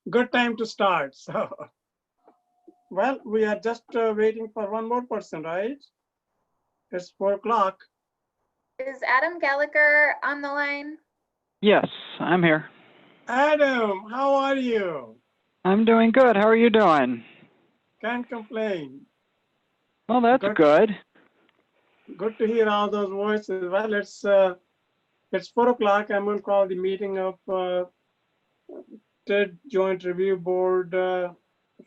good time to start. So, well, we are just waiting for one more person, right? It's 4 o'clock. Is Adam Gallagher on the line? Yes, I'm here. Adam, how are you? I'm doing good. How are you doing? Can't complain. Well, that's good. Good to hear all those voices. Well, it's 4 o'clock. I'm going to call the meeting of TED Joint Review Board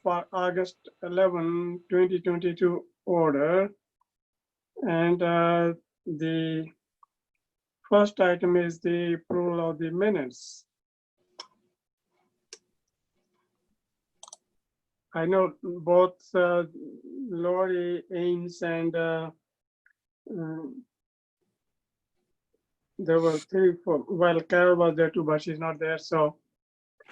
for August 11, 2022 order. And the first item is the approval of the minutes. I know both Lori Ames and there were 3, 4. Well, Carol was there too, but she's not there. So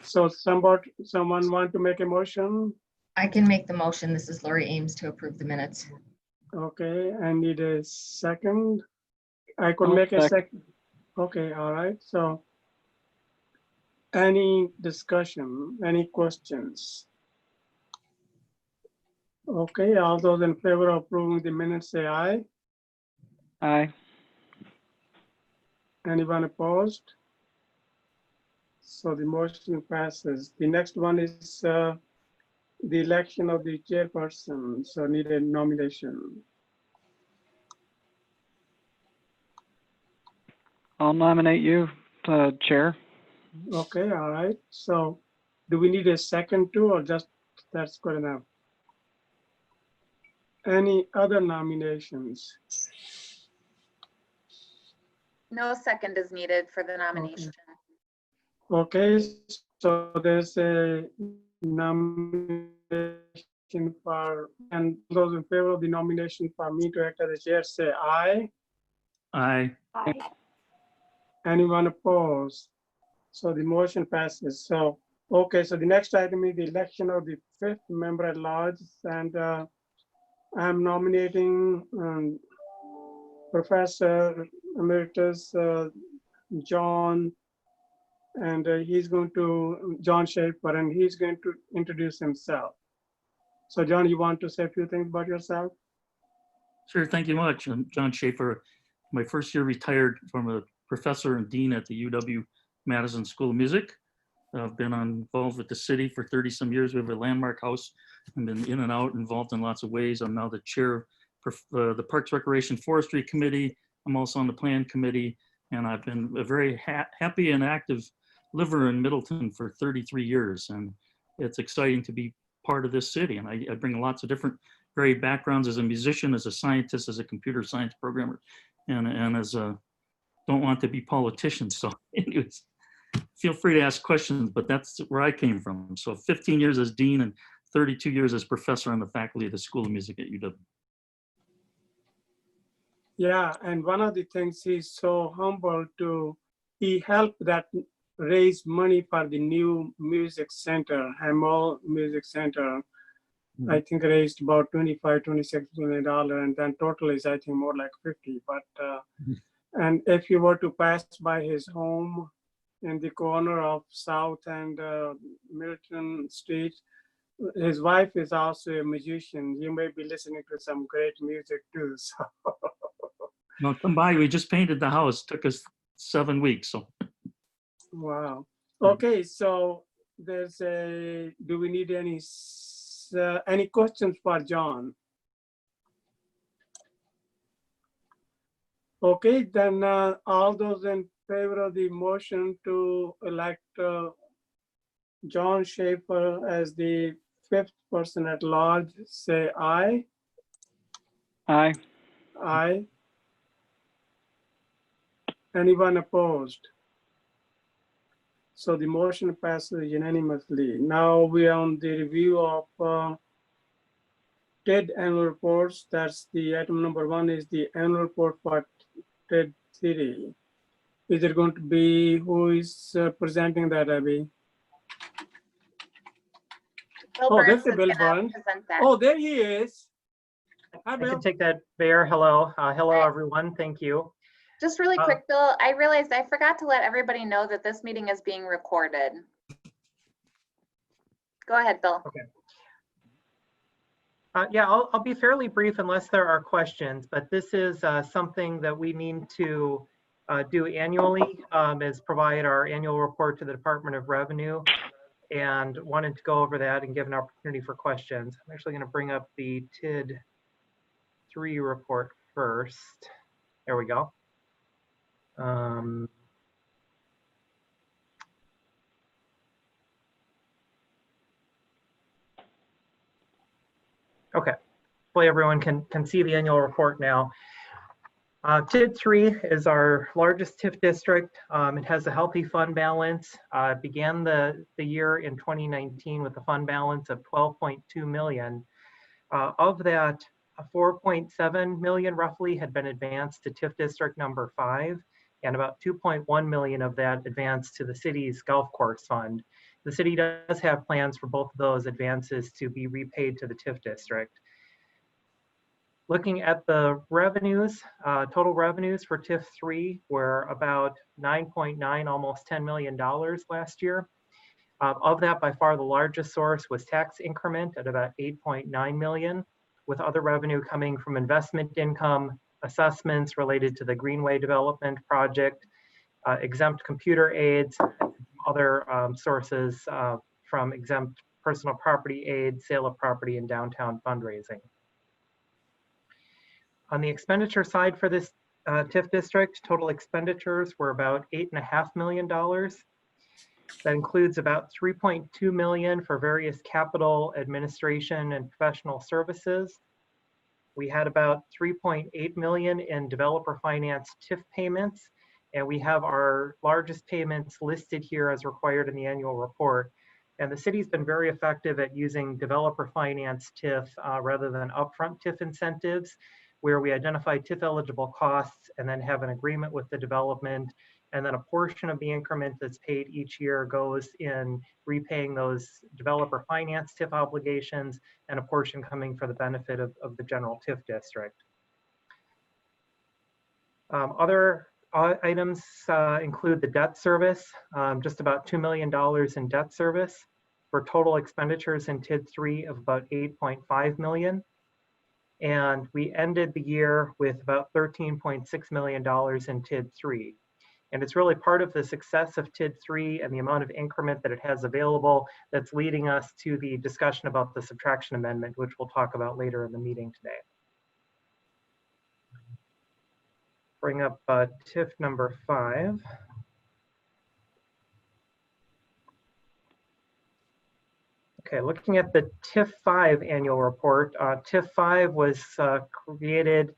someone want to make a motion? I can make the motion. This is Lori Ames to approve the minutes. Okay, I need a second. I could I'll make a second. Okay, all right. So any discussion, any questions? Okay, all those in favor of approving the minutes say aye. Aye. Anyone opposed? So the motion passes. The next one is the election of the chairperson. So need a nomination. I'll nominate you, Chair. Okay, all right. So do we need a second too, or just that's good enough? Any other nominations? No second is needed for the nomination. Okay, so there's a nomination for, and those in favor of the nomination for me to act as the chair, say aye. Aye. Aye. Anyone opposed? So the motion passes. So, okay, so the next item is the election of the 5th member at large, and I'm nominating Professor Emeritus John, and John Schaefer, and he's going to introduce himself. So John, you want to say a few things about yourself? Sure, thank you much. I'm John Schaefer. My first year retired from a professor and dean at the UW-Madison School of Music. I've been involved with the city for 30 some years. We have a landmark house. I've been in and out, involved in lots of ways. I'm now the chair of the Parks, Recreation, Forestry Committee. I'm also on the Plan Committee, and I've been a very happy and active liver in Middleton for 33 years. And it's exciting to be part of this city. And I bring lots of different varied backgrounds as a musician, as a scientist, as a computer science programmer, and as a, don't want to be politician. So anyways, feel free to ask questions, but that's where I came from. So 15 years as dean and 32 years as professor on the faculty of the School of Music at UW. Yeah, and one of the things he's so humble to, he helped that raise money for the new music center, Hamel Music Center. I think raised about $26 million, and then total is I think more like 50. But and if you were to pass by his home in the corner of South and Milton Street, his wife is also a musician. You may be listening to some great music too. So. No, come by. We just painted the house. Took us 7 weeks. So. Wow. Okay, so there's a. Do we need any questions for John? Okay, then all those in favor of the motion to elect John Schaefer as the 5th person at large, say aye. Aye. Aye. Anyone opposed? So the motion passes unanimously. Now we are on the review of TED annual reports. That's the item number 1 is the annual report for TED City. Is it going to be, who is presenting that, Abby? Oh, that's the Bill Burns. Oh, there he is. Hi, I Bill. can take that, Bear. Hello. Hello, everyone. Thank you. Just really quick, Bill, I realized I forgot to let everybody know that this meeting is being recorded. Go ahead, Bill. Yeah, I'll be fairly brief unless there are questions, but this is something that we need to do annually, is provide our annual report to the Department of Revenue, and wanted to go over that and give an opportunity for questions. I'm actually going to bring up the TID 3 report first. There we go. Okay, hopefully everyone can see the annual report now. TID 3 is our largest TIF district. It has a healthy fund balance. It began the year in 2019 with a fund balance of 12.2 million. Of that, 4.7 million roughly had been advanced to TIF district number 5, and about 2.1 million of that advanced to the city's golf course fund. The city does have plans for both of those advances to be repaid to the TIF district. Looking at the revenues, total revenues for TIF 3 were about 9.9, almost $10 million last year. Of that, by far the largest source was tax increment at about 8.9 million, with other revenue coming from investment income, assessments related to the Greenway development project, exempt computer aids, other sources from exempt personal property aid, sale of property, and downtown fundraising. On the expenditure side for this TIF district, total expenditures were about $8.5 million. That includes about 3.2 million for various capital, administration, and professional services. We had about 3.8 million in developer finance TIF payments, and we have our largest payments listed here as required in the annual report. And the city's been very effective at using developer finance TIF rather than upfront TIF incentives, where we identify TIF eligible costs and then have an agreement with the development. And then a portion of the increment that's paid each year goes in repaying those developer finance TIF obligations, and a portion coming for the benefit of the general TIF district. Other items include the debt service, just about $2 million in debt service, for total expenditures in TID 3 of about 8.5 million. And we ended the year with about $13.6 million in TID 3. And it's really part of the success of TID 3 and the amount of increment that it has available that's leading us to the discussion about the subtraction amendment, which we'll talk about later in the meeting today. Bring up TIF number 5. Okay, looking at the TIF 5 annual report, TIF 5 was created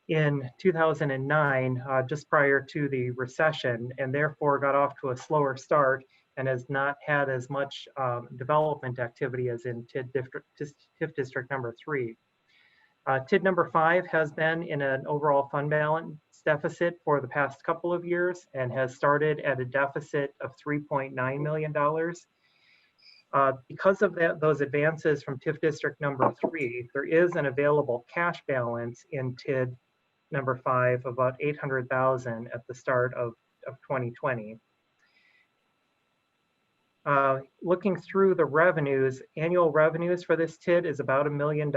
in 2009, just prior to the recession, and therefore got off to a slower start and has not had as much development activity as in TIF district number 3. TID number 5 has been in an overall fund balance deficit for the past couple of years and has started at a deficit of $3.9 million. Because of those advances from TIF district number 3, there is an available cash balance in TID number 5 of about 800,000 at the start of 2020. Looking through the revenues, annual revenues for this TID is about $1 million.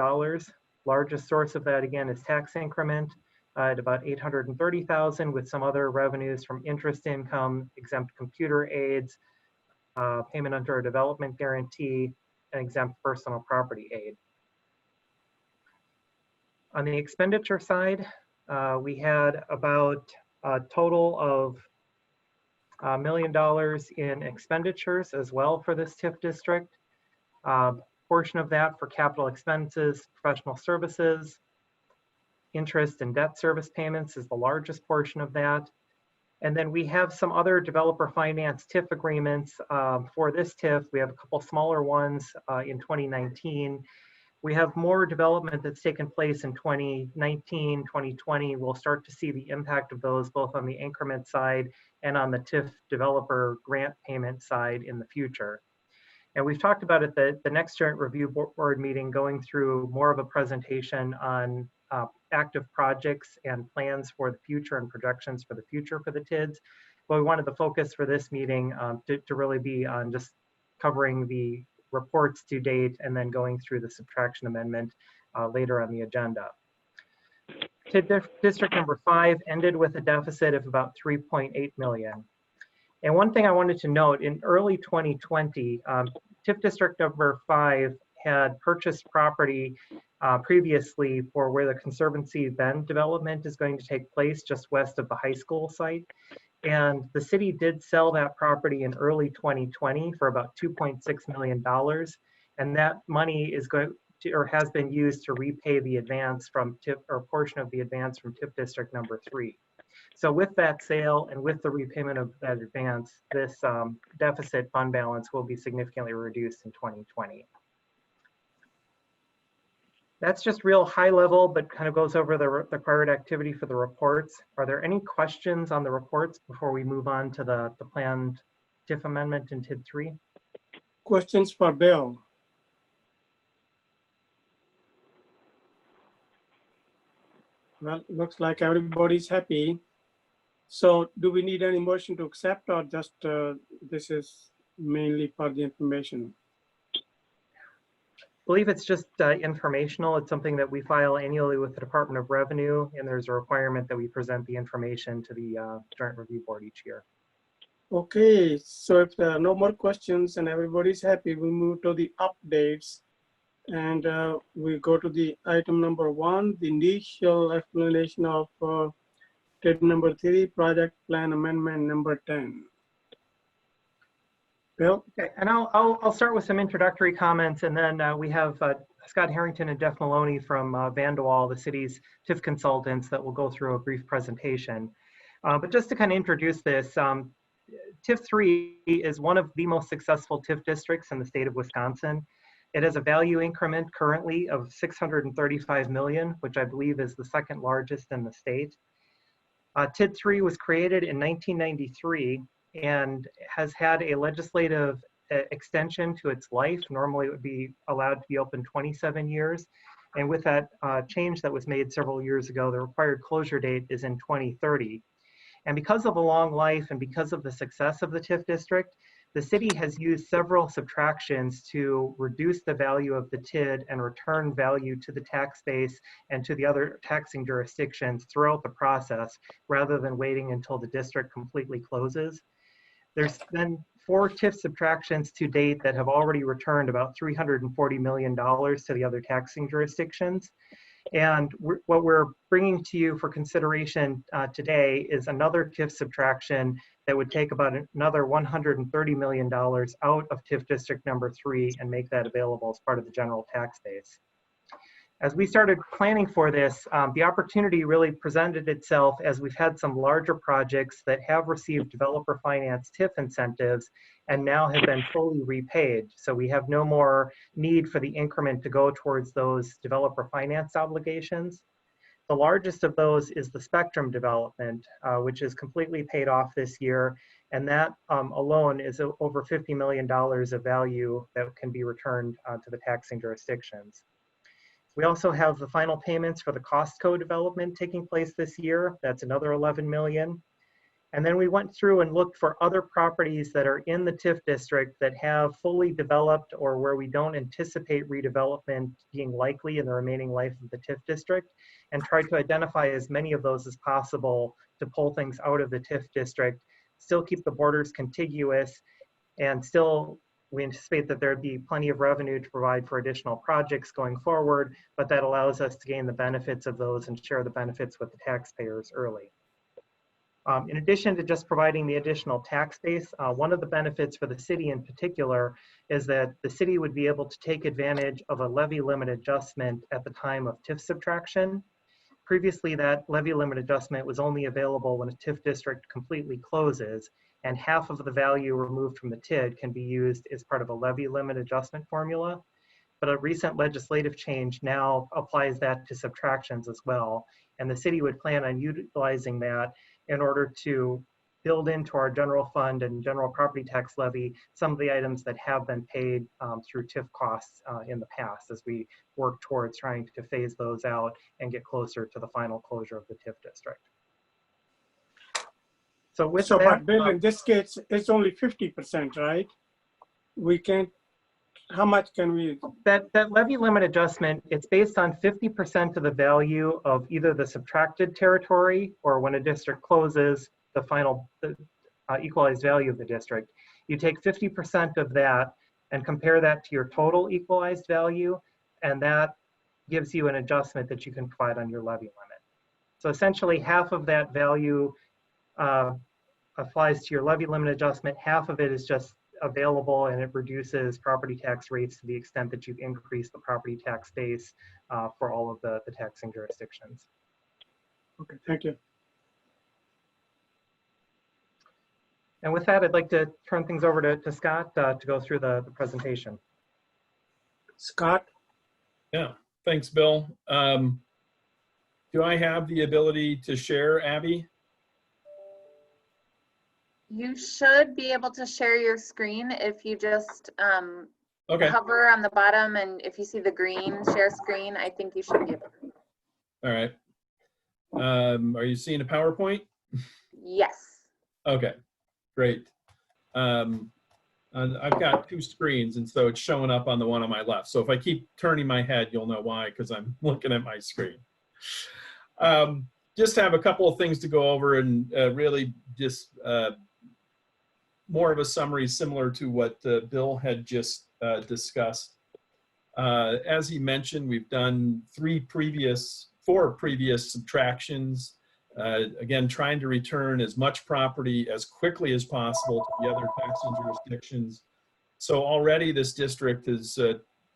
Largest source of that, again, is tax increment at about 830,000, with some other revenues from interest income, exempt computer aids, payment under a development guarantee, and exempt personal property aid. On the expenditure side, we had about a total of $1 million in expenditures as well for this TIF district. Portion of that for capital expenses, professional services, interest and debt service payments is the largest portion of that. And then we have some other developer finance TIF agreements for this TIF. We have a couple smaller ones in 2019. We have more development that's taken place in 2019, 2020. We'll start to see the impact of those both on the increment side and on the TIF developer grant payment side in the future. And we've talked about it at the next joint review board meeting, going through more of a presentation on active projects and plans for the future and projections for the future for the TIDs. But we wanted the focus for this meeting to really be on just covering the reports to date and then going through the subtraction amendment later on the agenda. TID District number 5 ended with a deficit of about 3.8 million. And one thing I wanted to note, in early 2020, TIF District number 5 had purchased property previously for where the Conservancy Bend development is going to take place just west of the high school site. And the city did sell that property in early 2020 for about $2.6 million. And that money is going to, or has been used to repay the advance from TIF, or portion of the advance from TIF District number 3. So with that sale and with the repayment of that advance, this deficit fund balance will be significantly reduced in 2020. That's just real high level, but kind of goes over the required activity for the reports. Are there any questions on the reports before we move on to the planned TIF amendment in TID 3? Questions for Bill? Well, looks like everybody's happy. So do we need any motion to accept, or just this is mainly for the information? I believe it's just informational. It's something that we file annually with the Department of Revenue, and there's a requirement that we present the information to the Joint Review Board each year. Okay, so if there are no more questions and everybody's happy, we move to the updates. And we go to the item number 1, the initial explanation of TID number 3, project plan amendment number 10. Bill? Okay, and I'll start with some introductory comments, and then we have Scott Harrington and Jeff Maloney from Vanderwall, the city's TIF consultants, that will go through a brief presentation. But just to kind of introduce this, TIF 3 is one of the most successful TIF districts in the state of Wisconsin. It has a value increment currently of 635 million, which I believe is the second largest in the state. TID 3 was created in 1993 and has had a legislative extension to its life. Normally it would be allowed to be open 27 years. And with that change that was made several years ago, the required closure date is in 2030. And because of the long life and because of the success of the TIF district, the city has used several subtractions to reduce the value of the TID and return value to the tax base and to the other taxing jurisdictions throughout the process, rather than waiting until the district completely closes. There's been 4 TIF subtractions to date that have already returned about $340 million to the other taxing jurisdictions. And what we're bringing to you for consideration today is another TIF subtraction that would take about another $130 million out of TIF District number 3 and make that available as part of the general tax base. As we started planning for this, the opportunity really presented itself as we've had some larger projects that have received developer finance TIF incentives and now have been fully repaid. So we have no more need for the increment to go towards those developer finance obligations. The largest of those is the Spectrum development, which is completely paid off this year. And that alone is over $50 million of value that can be returned to the taxing jurisdictions. We also have the final payments for the Costco development taking place this year. That's another 11 million. And then we went through and looked for other properties that are in the TIF district that have fully developed or where we don't anticipate redevelopment being likely in the remaining life of the TIF district, and tried to identify as many of those as possible to pull things out of the TIF district, still keep the borders contiguous, and still we anticipate that there'd be plenty of revenue to provide for additional projects going forward, but that allows us to gain the benefits of those and share the benefits with the taxpayers early. In addition to just providing the additional tax base, one of the benefits for the city in particular is that the city would be able to take advantage of a levy limit adjustment at the time of TIF subtraction. Previously, that levy limit adjustment was only available when a TIF district completely closes, and half of the value removed from the TID can be used as part of a levy limit adjustment formula. But a recent legislative change now applies that to subtractions as well. And the city would plan on utilizing that in order to build into our general fund and general property tax levy some of the items that have been paid through TIF costs in the past, as we work towards trying to phase those out and get closer to the final closure of the TIF district. So But Bill, in this case, it's only 50%, right? We can't How much can we, That levy limit adjustment, it's based on 50% of the value of either the subtracted territory or when a district closes, the final equalized value of the district. You take 50% of that and compare that to your total equalized value, and that gives you an adjustment that you can provide on your levy limit. So essentially half of that value applies to your levy limit adjustment. Half of it is just available, and it reduces property tax rates to the extent that you've increased the property tax base for all of the taxing jurisdictions. okay, thank you. And with that, I'd like to turn things over to Scott to go through the presentation. Scott? Yeah, thanks, Bill. Do I have the ability to share, Abby? You should be able to share your screen if you just Okay, hover on the bottom, and if you see the green share screen, I think you should be able to. all right. Are you seeing a PowerPoint? Yes. Okay, great. And I've got two screens, and so it's showing up on the one on my left. So if I keep turning my head, you'll know why, because I'm looking at my screen. Just have a couple of things to go over, and really just more of a summary similar to what Bill had just discussed. As he mentioned, we've done four previous subtractions. Again, trying to return as much property as quickly as possible to the other taxing jurisdictions. So already this district has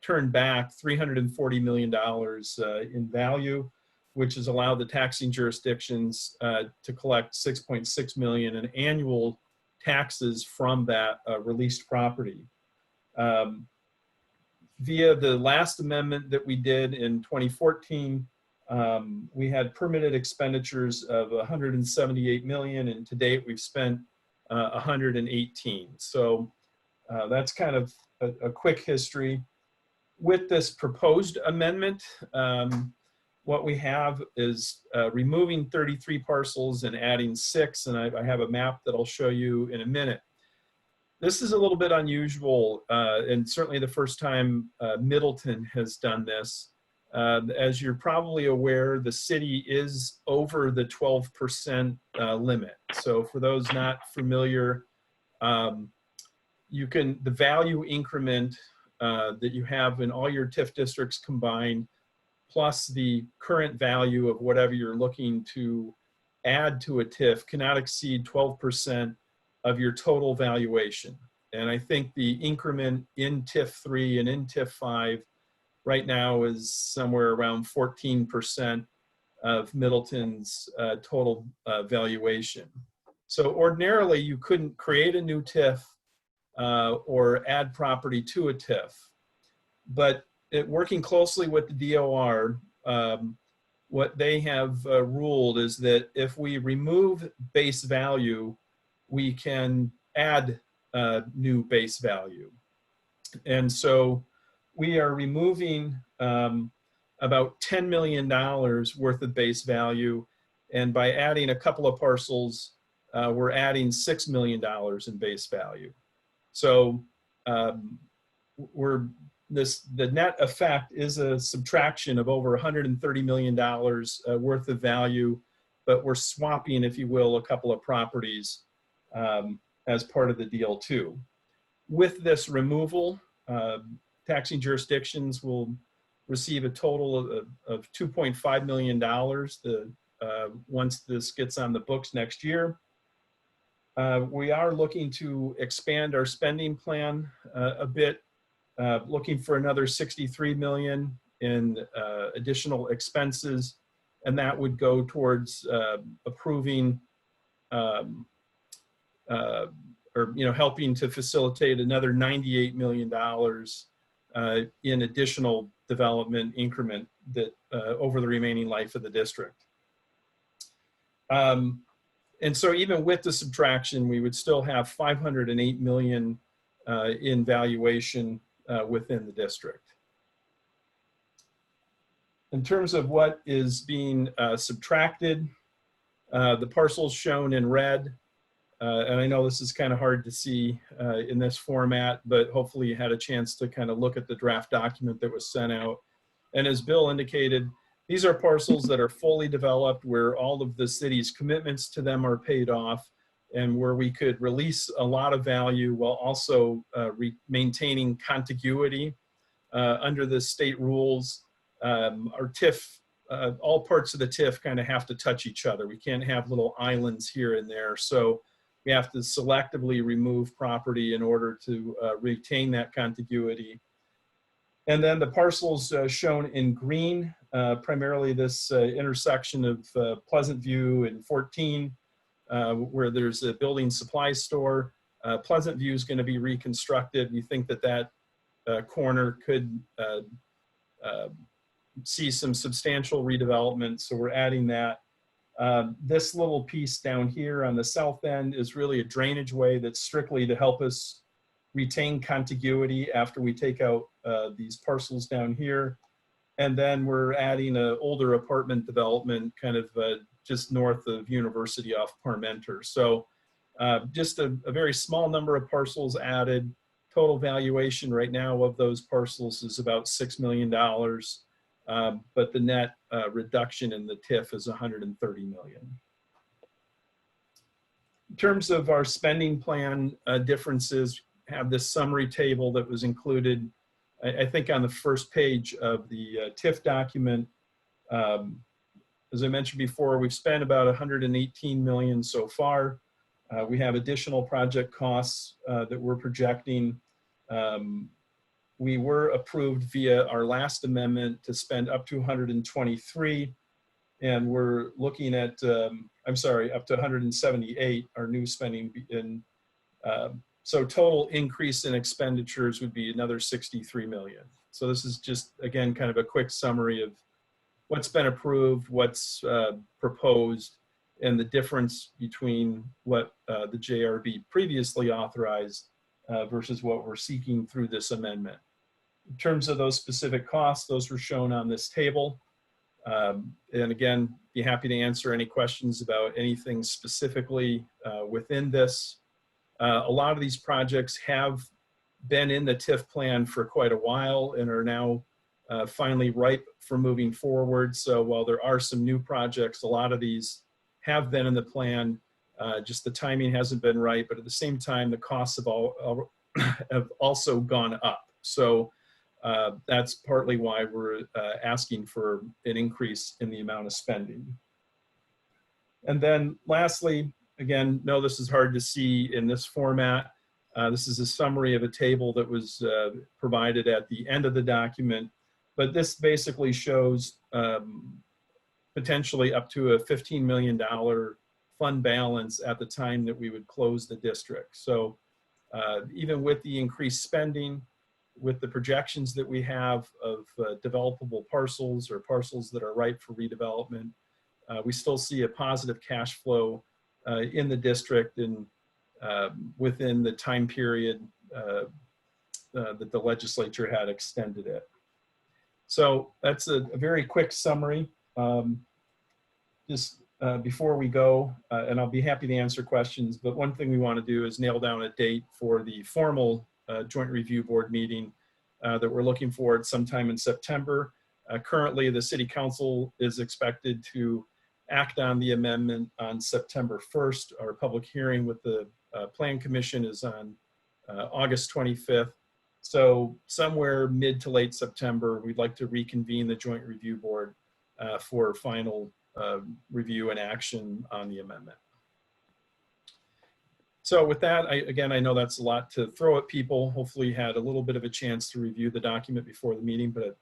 turned back $340 million in value, which has allowed the taxing jurisdictions to collect $6.6 million in annual taxes from that released property. Via the last amendment that we did in 2014, we had permitted expenditures of 178 million, and to date we've spent 118. So that's kind of a quick history. With this proposed amendment, what we have is removing 33 parcels and adding 6, and I have a map that I'll show you in a minute. This is a little bit unusual, and certainly the first time Middleton has done this. As you're probably aware, the city is over the 12% limit. So for those not familiar, the value increment that you have in all your TIF districts combined, plus the current value of whatever you're looking to add to a TIF, cannot exceed 12% of your total valuation. And I think the increment in TIF 3 and in TIF 5 right now is somewhere around 14% of Middleton's total valuation. So ordinarily you couldn't create a new TIF or add property to a TIF. But working closely with the DOR, what they have ruled is that if we remove base value, we can add new base value. And so we are removing about $10 million worth of base value. And by adding a couple of parcels, we're adding $6 million in base value. So the net effect is a subtraction of over $130 million worth of value, but we're swapping, if you will, a couple of properties as part of the deal too. With this removal, taxing jurisdictions will receive a total of $2.5 million once this gets on the books next year. We are looking to expand our spending plan a bit, looking for another 63 million in additional expenses, and that would go towards approving or helping to facilitate another $98 million in additional development increment that over the remaining life of the district. And so even with the subtraction, we would still have 508 million in valuation within the district. In terms of what is being subtracted, the parcels shown in red And I know this is kind of hard to see in this format, but hopefully you had a chance to kind of look at the draft document that was sent out. And as Bill indicated, these are parcels that are fully developed where all of the city's commitments to them are paid off and where we could release a lot of value while also maintaining contiguity under the state rules. Our TIF, all parts of the TIF kind of have to touch each other. We can't have little islands here and there. So we have to selectively remove property in order to retain that contiguity. And then the parcels shown in green, primarily this intersection of Pleasant View and 14, where there's a building supply store. Pleasant View is going to be reconstructed. We think that that corner could see some substantial redevelopment, so we're adding that. This little piece down here on the south end is really a drainage way that's strictly to help us retain contiguity after we take out these parcels down here. And then we're adding an older apartment development kind of just north of University off Parmenter. So just a very small number of parcels added. Total valuation right now of those parcels is about $6 million. But the net reduction in the TIF is $130 million. In terms of our spending plan differences, have this summary table that was included, I think, on the first page of the TIF document. As I mentioned before, we've spent about $118 million so far. We have additional project costs that we're projecting. We were approved via our last amendment to spend up to 123, and we're looking at, I'm sorry, up to 178, our new spending. So total increase in expenditures would be another 63 million. So this is just, again, kind of a quick summary of what's been approved, what's proposed, and the difference between what the JRB previously authorized versus what we're seeking through this amendment. In terms of those specific costs, those were shown on this table. And again, be happy to answer any questions about anything specifically within this. A lot of these projects have been in the TIF plan for quite a while and are now finally ripe for moving forward. So while there are some new projects, a lot of these have been in the plan. Just the timing hasn't been right, but at the same time, the costs have also gone up. So that's partly why we're asking for an increase in the amount of spending. And then lastly, again, no, this is hard to see in this format. This is a summary of a table that was provided at the end of the document, but this basically shows potentially up to a $15 million fund balance at the time that we would close the district. So even with the increased spending, with the projections that we have of developable parcels or parcels that are ripe for redevelopment, we still see a positive cash flow in the district and within the time period that the legislature had extended it. So that's a very quick summary. Just before we go, and I'll be happy to answer questions, but one thing we want to do is nail down a date for the formal Joint Review Board meeting that we're looking for at sometime in September. Currently, the City Council is expected to act on the amendment on September 1st. Our public hearing with the Plan Commission is on August 25th. So somewhere mid to late September, we'd like to reconvene the Joint Review Board for final review and action on the amendment. So with that, I know that's a lot to throw at people. Hopefully you had a little bit of a chance to review the document before the meeting, but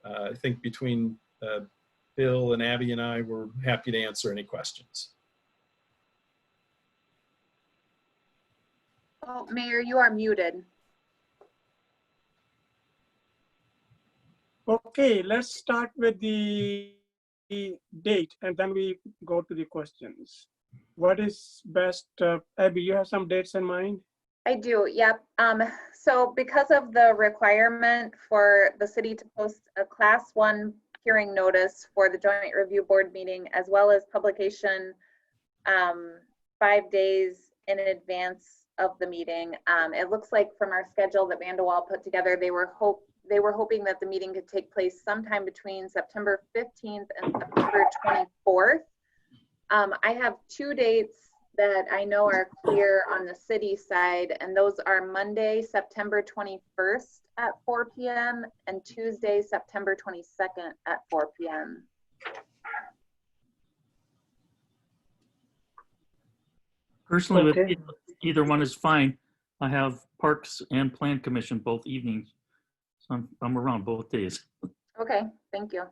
I think between Bill and Abby and I, we're happy to answer any questions. Oh, Mayor, you are muted. Okay, let's start with the date and then we go to the questions. What is best? Abby, you have some dates in mind? I do, yep. So because of the requirement for the city to post a Class 1 hearing notice for the Joint Review Board meeting, as well as publication 5 days in advance of the meeting. It looks like from our schedule that Vandewall put together, they were hoping that the meeting could take place sometime between September 15th and September 24th. I have 2 dates that I know are clear on the city side, and those are Monday, September 21st at 4 p.m. and Tuesday, September 22nd at 4 p.m. Personally, with Okay. either one is fine. I have Parks and Plan Commission both evenings. So I'm around both days. Okay, thank you.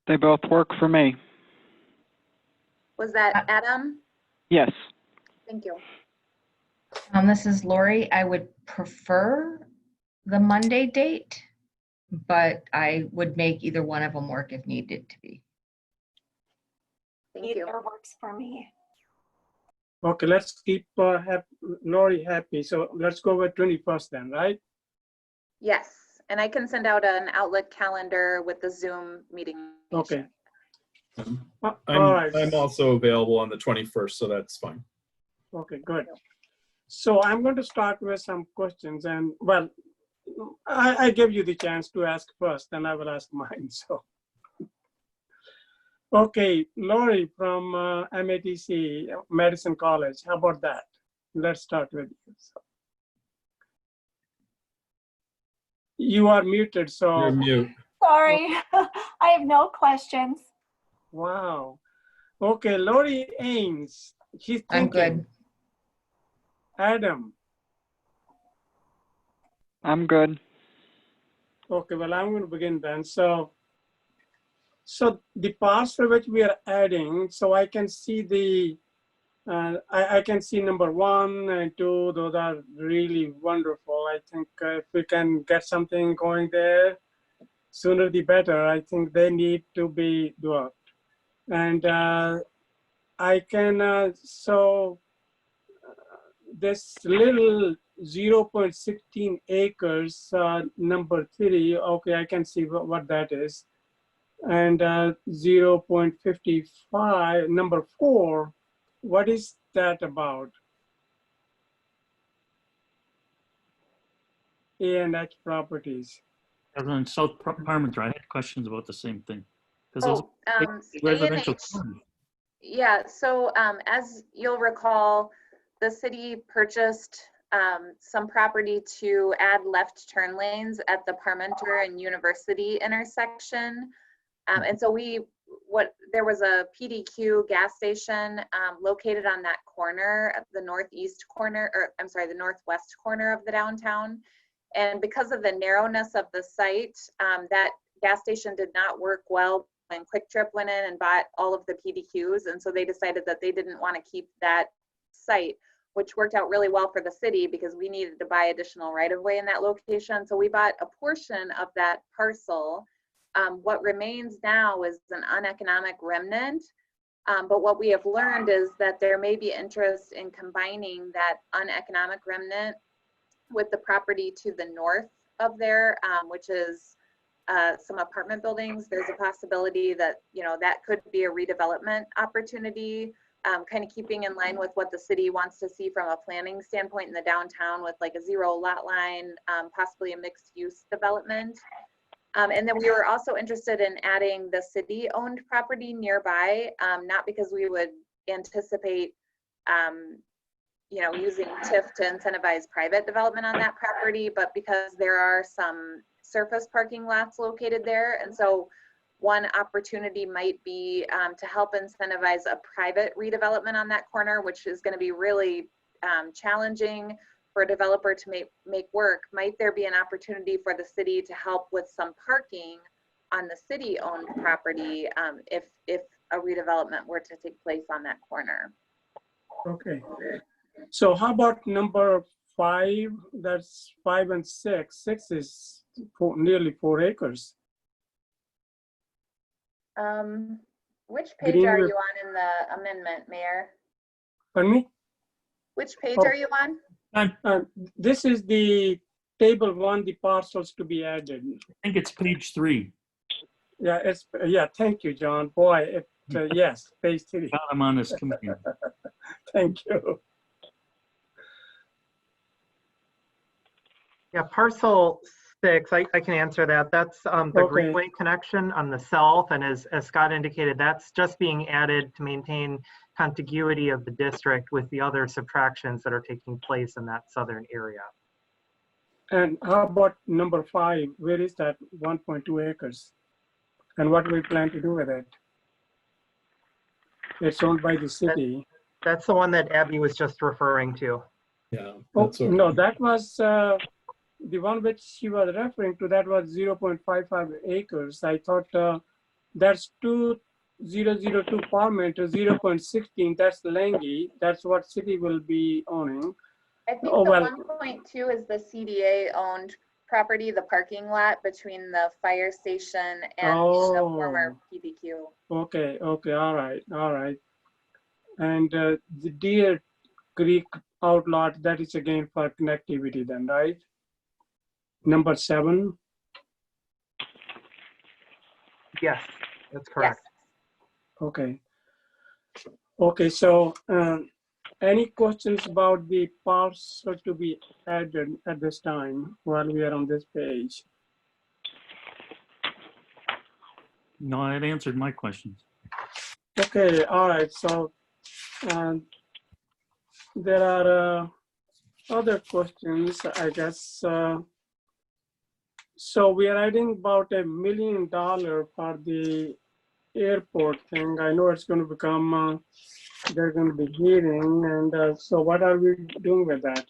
They both work for me. Was that Adam? Yes. Thank you. This is Lori. I would prefer the Monday date, but I would make either one of them work if needed to be. Thank you. Either works for me. Okay, let's keep Lori happy. So let's go with 21st then, right? Yes, and I can send out an Outlook calendar with the Zoom meeting. Okay. All I'm right. also available on the 21st, so that's fine. Okay, good. So I'm going to start with some questions, and well, I give you the chance to ask first, and I will ask mine. So, okay, Lori from MATC, Madison College. How about that? Let's start with you. So, you are muted, so. You're mute. Sorry, I have no questions. Wow. Okay, Lori Ames. She's thinking. I'm good. Adam. I'm good. Okay, well, I'm going to begin then. So the parcel which we are adding, so I can see the, I can see number 1 and 2, those are really wonderful. I think if we can get something going there, sooner the better. I think they need to be worked. And I can, this little 0.16 acres, number 3, okay, I can see what that is. And 0.55, number 4, what is that about? A&H properties. As in South Parmenter, I had questions about the same thing. Because those Oh, residential. A&H. Yeah, so as you'll recall, the city purchased some property to add left turn lanes at the Parmenter and University intersection. And so there was a PDQ gas station located on that corner, the northwest corner of the downtown. And because of the narrowness of the site, that gas station did not work well when Quick Trip went in and bought all of the PDQs. And so they decided that they didn't want to keep that site, which worked out really well for the city because we needed to buy additional right-of-way in that location. So we bought a portion of that parcel. What remains now is an uneconomic remnant. But what we have learned is that there may be interest in combining that uneconomic remnant with the property to the north of there, which is some apartment buildings. There's a possibility that, that could be a redevelopment opportunity, kind of keeping in line with what the city wants to see from a planning standpoint in the downtown with like a 0 lot line, possibly a mixed use development. And then we were also interested in adding the city-owned property nearby, not because we would anticipate, using TIF to incentivize private development on that property, but because there are some surface parking lots located there. And so one opportunity might be to help incentivize a private redevelopment on that corner, which is going to be really challenging for a developer to make work. Might there be an opportunity for the city to help with some parking on the city-owned property if a redevelopment were to take place on that corner? Okay. So how about number 5? That's 5 and 6. 6 is nearly 4 acres. Which page are you on in the amendment, Mayor? Pardon me? Which page are you on? This is the table 1, the parcels to be added. I think it's page 3. Yeah, thank you, John. Boy, yes, page 3. Got him on this committee. Thank you. Yeah, parcel 6, I can answer that. That's the Okay. Greenway connection on the south. And as Scott indicated, that's just being added to maintain contiguity of the district with the other subtractions that are taking place in that southern area. And how about number 5? Where is that 1.2 acres? And what do we plan to do with it? It's owned by the city. That's the one that Abby was just referring to. Yeah. Oh, that's okay. no, that was the one which she was referring to. That was 0.55 acres. I thought that's 2002 farmland to 0.16. That's Langy. That's what city will be owning. I think Oh, the well. 1.2 is the CDA owned property, the parking lot between the fire station and the former PBQ. Okay, all right. And the Deer Creek outlot, that is again for connectivity then, right? Number 7. Yes, that's correct. Okay. Okay, so any questions about the parcel to be added at this time while we are on this page? No, it answered my questions. Okay, all right. So there are other questions, I guess. So we are adding about $1 million for the airport thing. I know it's going to become, they're going to be hearing. And so what are we doing with that?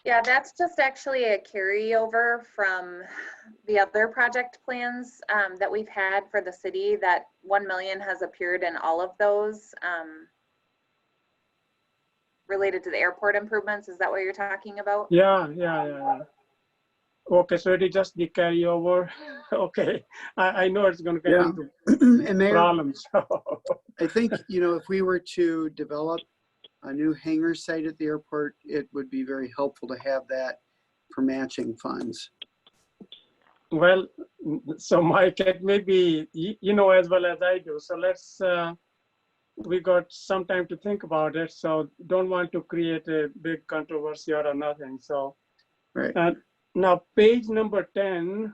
Yeah, that's just actually a carryover from the other project plans that we've had for the city. That 1 million has appeared in all of those related to the airport improvements. Is that what you're talking about? Yeah. Okay, so it is just the carryover. Okay, I know it's going to get Yeah. into And Mayor, problems. I think, if we were to develop a new hangar site at the airport, it would be very helpful to have that for matching funds. Well, so Mike, it may be, you know as well as I do. So let's, we got some time to think about it. So don't want to create a big controversy or nothing. So Right. now page number 10.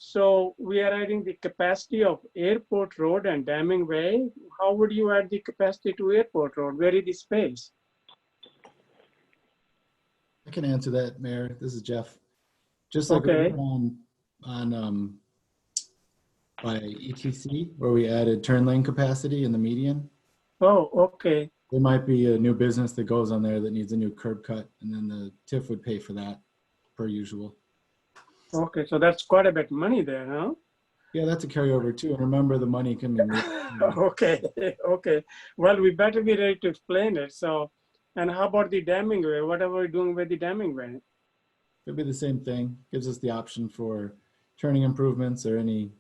So we are adding the capacity of Airport Road and Damming Way. How would you add the capacity to Airport Road? Where is the space? I can answer that, Mayor. This is Jeff. Just like we Okay. did on by ETC, where we added turn lane capacity in the median. Oh, okay. There might be a new business that goes on there that needs a new curb cut, and then the TIF would pay for that, per usual. Okay, so that's quite a bit of money there, huh? Yeah, that's a carryover too. And remember, the money can be moved. Okay. Well, we better be ready to explain it. So, and how about the damming way? What are we doing with the damming way? It'd be the same thing. Gives us the option for turning improvements or any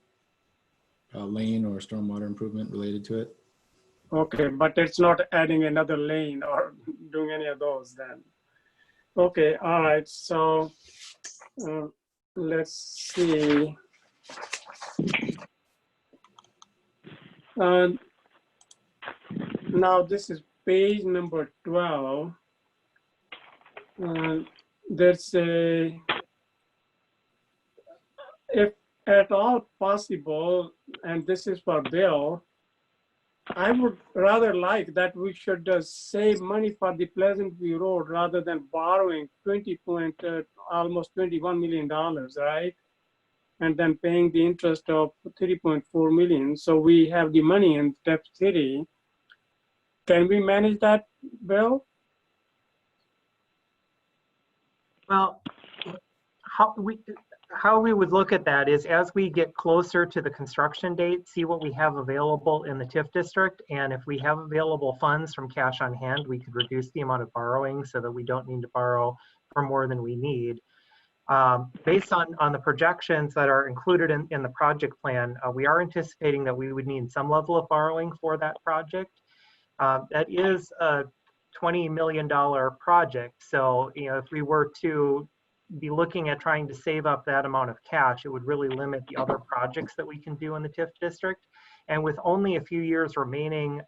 lane or stormwater improvement related to it. Okay, but it's not adding another lane or doing any of those then. Okay, all right. So let's see. Now this is page number 12. There's a, if at all possible, and this is for Bill, I would rather like that we should save money for the Pleasant View Road rather than borrowing almost $21 million, right? And then paying the interest of 3.4 million. So we have the money in step 3. Can we manage that, Bill? Well, how we would look at that is as we get closer to the construction date, see what we have available in the TIF district. And if we have available funds from cash on hand, we could reduce the amount of borrowing so that we don't need to borrow for more than we need. Based on the projections that are included in the project plan, we are anticipating that we would need some level of borrowing for that project. That is a $20 million project. So, if we were to be looking at trying to save up that amount of cash, it would really limit the other projects that we can do in the TIF district. And with only a few years remaining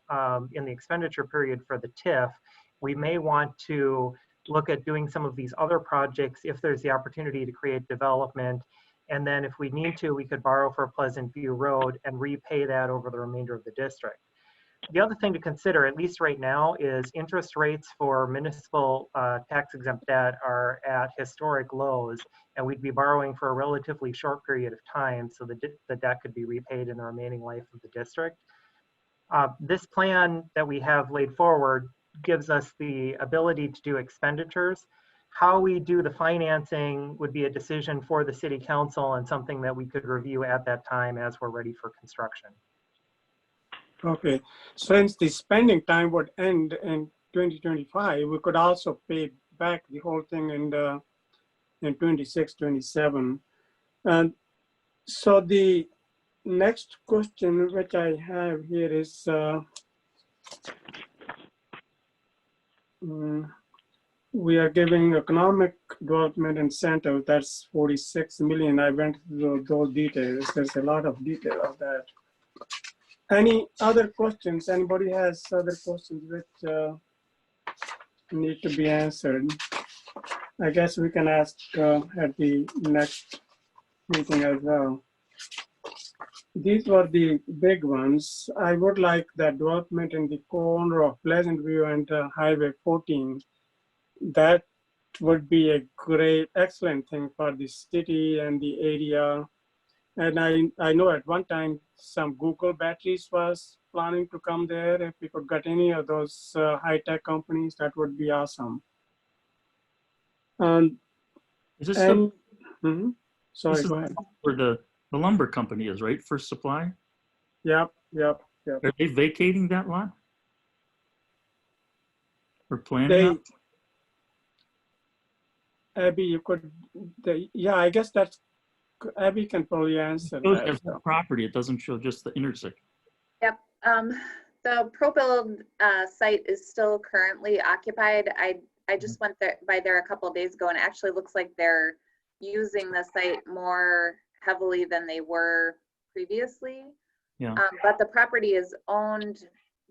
in the expenditure period for the Tiff, we may want to look at doing some of these other projects if there's the opportunity to create development. And then if we need to, we could borrow for Pleasant View Road and repay that over the remainder of the district. The other thing to consider, at least right now, is interest rates for municipal tax exempt debt are at historic lows, and we'd be borrowing for a relatively short period of time, so the debt could be repaid in the remaining life of the district. This plan that we have laid forward gives us the ability to do expenditures. How we do the financing would be a decision for the city council and something that we could review at that time as we're ready for construction. Okay, since the spending time would end in 2025, we could also pay back the whole thing in 26, 27. And so the next question which I have here is, we are giving economic development incentive, that's 46 million. I went through those details. There's a lot of detail of that. Any other questions? Anybody has other questions which need to be answered? I guess we can ask at the next meeting as well. These were the big ones. I would like that development in the corner of Pleasant View and Highway 14. That would be a great, excellent thing for the city and the area. And I know at one time some Google batteries was planning to come there. If we could get any of those high-tech companies, that would be awesome. Is this Sorry, this is go ahead. where the lumber company is, right? First Supply? Yep. Are they vacating that lot? Or planning on? Abby, you could, yeah, I guess that's, Abby can probably answer It shows that. as the property, it doesn't show just the intersection. Yep. The ProBuild site is still currently occupied. I just went by there a couple of days ago, and it actually looks like they're using the site more heavily than they were previously. Yeah. But the property is owned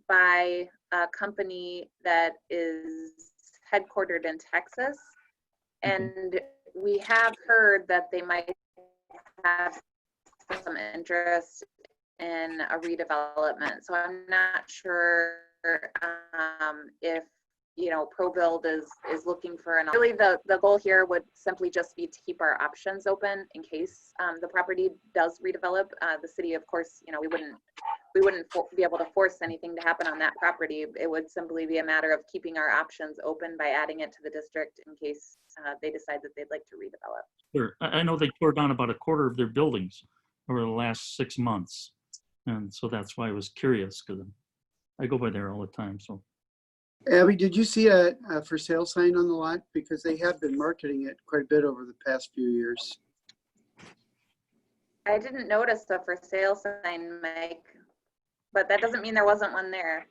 by a company that is headquartered in Texas. And we have heard that they might have some interest in a redevelopment. So I'm not sure if, you know, ProBuild is looking for an, really the goal here would simply just be to keep our options open in case the property does redevelop. The city, of course, you know, we wouldn't be able to force anything to happen on that property. It would simply be a matter of keeping our options open by adding it to the district in case they decide that they'd like to redevelop. Sure. I know they tore down about a quarter of their buildings over the last 6 months. And so that's why I was curious, because I go by there all the time. So, Abby, did you see a for sale sign on the lot? Because they have been marketing it quite a bit over the past few years. I didn't notice the for sale sign, Mike, but that doesn't mean there wasn't one there.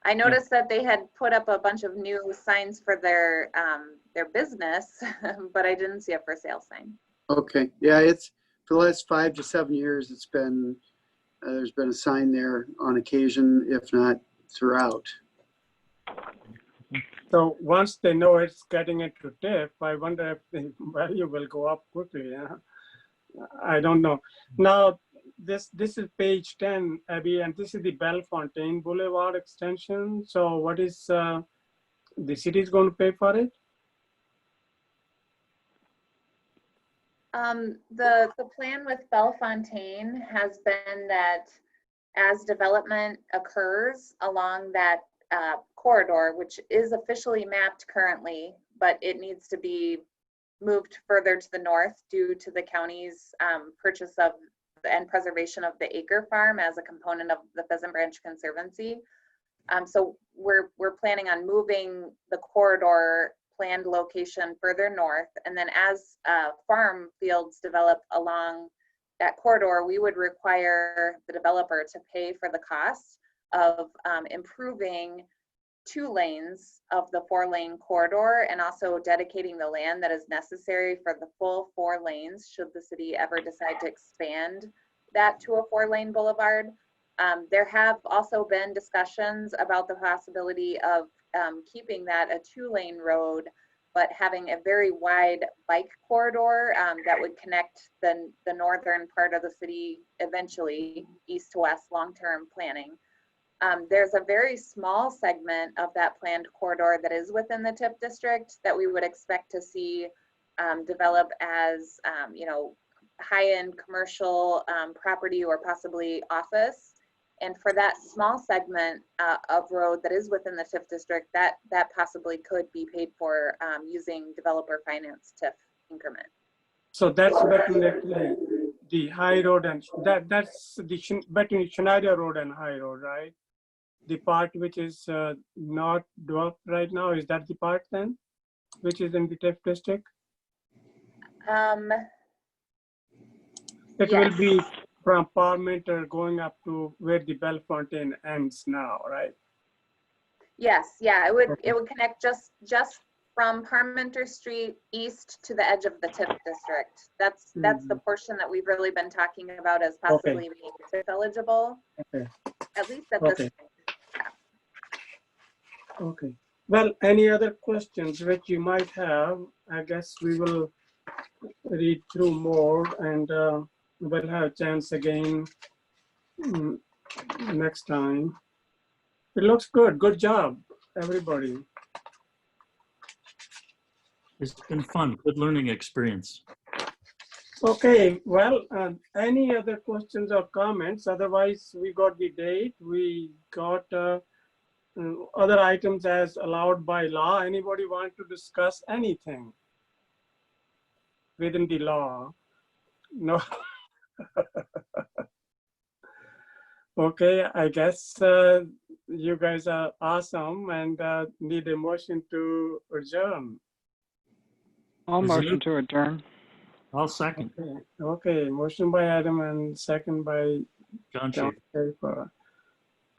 I noticed that they had put up a bunch of new signs for their business, but I didn't see a for sale sign. Okay, yeah, it's for the last 5 to 7 years. It's been there's been a sign there on occasion, if not throughout. So once they know it's getting into Tiff, I wonder if the value will go up quickly. Yeah? I don't know. Now, this is page 10, Abby, and this is the Fontaine Boulevard extension. So what is the city is going to pay for it? The plan with Fontaine has been that as development occurs along that corridor, which is officially mapped currently, but it needs to be moved further to the north due to the county's purchase of and preservation of the acre farm as a component of the Pheasant Branch Conservancy. So we're planning on moving the corridor planned location further north, and then as farm fields develop along that corridor, we would require the developer to pay for the cost of improving 2 lanes of the 4-lane corridor and also dedicating the land that is necessary for the full 4 lanes should the city ever decide to expand that to a 4-lane boulevard. There have also been discussions about the possibility of keeping that a 2-lane road, but having a very wide bike corridor that would connect the northern part of the city eventually, east to west, long-term planning. There's a very small segment of that planned corridor that is within the TIF district that we would expect to see develop as, you know, high-end commercial property or possibly office. And for that small segment of road that is within the TIF district, that possibly could be paid for using developer finance TIF increment. So that's definitely the high road, and that's the between Schneider Road and High Road, right? The part which is not developed right now, is that the part then, which is in the TIF district? It Yes. will be from Parmenter going up to where the Belle Fontaine ends now, right? Yes, yeah, it would connect just from Parmenter Street east to the edge of the TIF district. That's the portion that we've really been talking about as possibly being TIF eligible. Okay. At least at this. Okay. Well, any other questions which you might have? I guess we will read through more, and we'll have a chance again next time. It looks good. Good job, everybody. It's been fun, good learning experience. Okay, well, any other questions or comments? Otherwise, we got the date. We got other items as allowed by law. Anybody want to discuss anything within the law? No. Okay, I guess you guys are awesome and need a motion to adjourn. I'll motion to adjourn. I'll second. Okay, motion by Adam and second by John John Schaefer. Schaefer.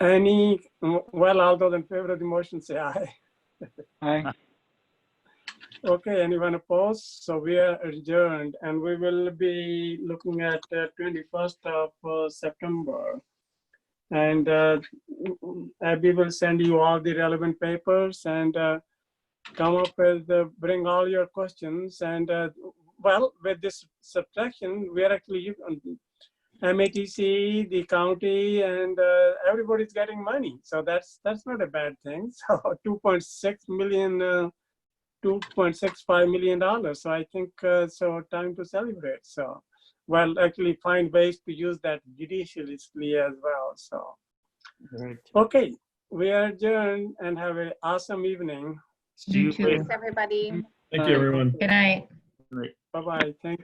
Any, well, all those in favor of the motion say aye. Aye. Okay, anyone opposed? So we are adjourned, and we will be looking at 21st of September. And Abby will send you all the relevant papers and come up with, bring all your questions. And well, with this subtraction, we are actually, MATC, the county, and everybody's getting money. So that's not a bad thing. So $2.65 million. So I think, so time to celebrate. So, well, actually find ways to use that judiciously as well. So, Right. okay, we are adjourned and have an awesome evening. See you You too. later. Thanks, everybody. Thank you, everyone. Good night. Right. Bye-bye. Thank you.